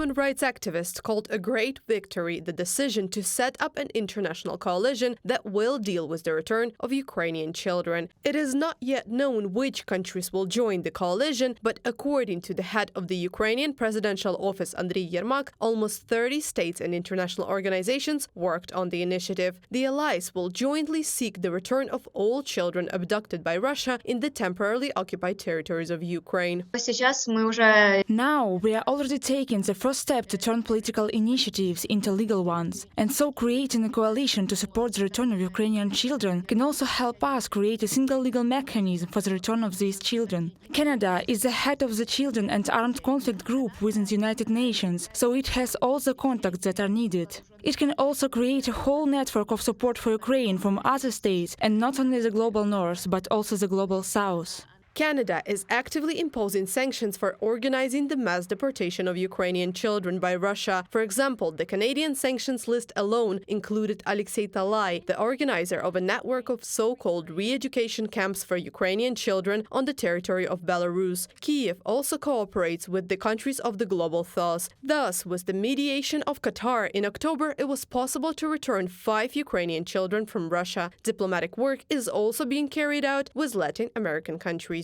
human rights activists called a great victory the decision to set up an international coalition that will deal with the return of Ukrainian children. It is not yet known which countries will join the coalition, but according to the head of the Ukrainian presidential office, Andrii Yermak, almost 30 states and international organizations worked on the initiative. The allies will jointly seek the return of all children abducted by Russia in the temporarily occupied territories of Ukraine. Now we are already taking the first step to turn political initiatives into legal ones. And so creating a coalition to support the return of Ukrainian children can also help us create a single legal mechanism for the return of these children. Canada is the head of the Children and Armed Conflict Group within the United Nations, so it has all the contacts that are needed. It can also create a whole network of support for Ukraine from other states, and not only the global north, but also the global south. Canada is actively imposing sanctions for organizing the mass deportation of Ukrainian children by Russia. For example, the Canadian sanctions list alone included Alexei Talai, the organizer of a network of so-called re-education camps for Ukrainian children on the territory of Belarus. Kyiv also cooperates with the countries of the global south. Thus, with the mediation of Qatar in October, it was possible to return 5 Ukrainian children from Russia. Diplomatic work is also being carried out with Latin American countries.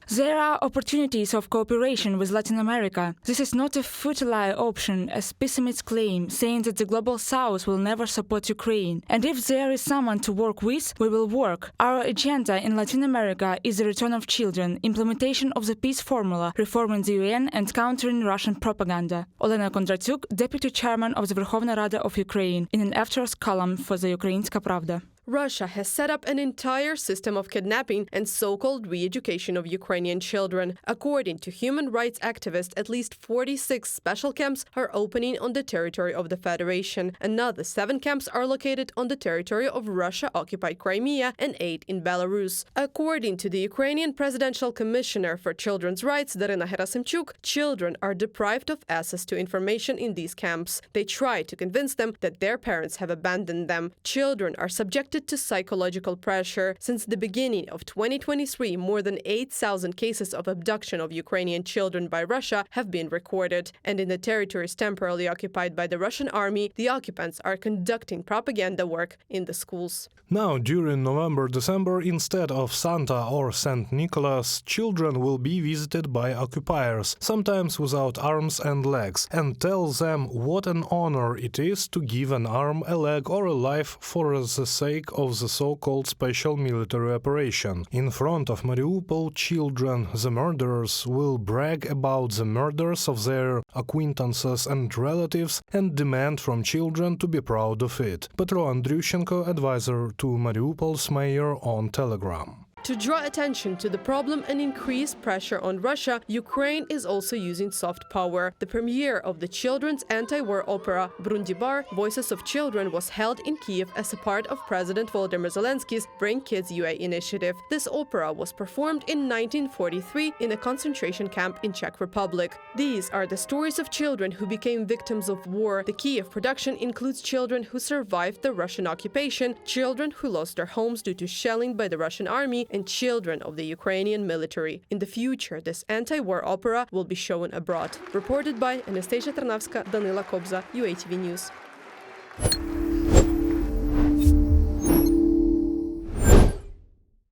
There are opportunities of cooperation with Latin America. This is not a futile option, as pessimists claim, saying that the Global South will never support Ukraine. And if there is someone to work with, we will work. Our agenda in Latin America is the return of children, implementation of the peace formula, reforming the UN and countering Russian propaganda. Olena Kondratyuk, Deputy Chairman of the Verkhovna Rada of Ukraine, in an afterwards column for the Ukrainska Pravda. Russia has set up an entire system of kidnapping and so-called re-education of Ukrainian children. According to human rights activists, at least 46 special camps are opening on the territory of the Federation. Another 7 camps are located on the territory of Russia-occupied Crimea and 8 in Belarus. According to the Ukrainian Presidential Commissioner for Children's Rights, Darina Gerasimchuk, children are deprived of access to information in these camps. They try to convince them that their parents have abandoned them. Children are subjected to psychological pressure. Since the beginning of 2023, more than 8,000 cases of abduction of Ukrainian children by Russia have been recorded. And in the territories temporarily occupied by the Russian army, the occupants are conducting propaganda work in the schools. Now, during November-December, instead of Santa or St. Nicholas, children will be visited by occupiers, sometimes without arms and legs, and tell them what an honor it is to give an arm, a leg or a life for the sake of the so-called special military operation. In front of Mariupol children, the murderers will brag about the murders of their acquaintances and relatives and demand from children to be proud of it. Petro Andriushenko, advisor to Mariupol's mayor, on Telegram. To draw attention to the problem and increase pressure on Russia, Ukraine is also using soft power. The premiere of the children's anti-war opera Brundibar, Voices of Children, was held in Kyiv as a part of President Volodymyr Zelensky's Bring Kids UA initiative. This opera was performed in 1943 in a concentration camp in Czech Republic. These are the stories of children who became victims of war. The Kyiv production includes children who survived the Russian occupation, children who lost their homes due to shelling by the Russian army, and children of the Ukrainian military. In the future, this anti-war opera will be shown abroad. Reported by Anastasia Tarnavska, Danila Kobza, UATV News.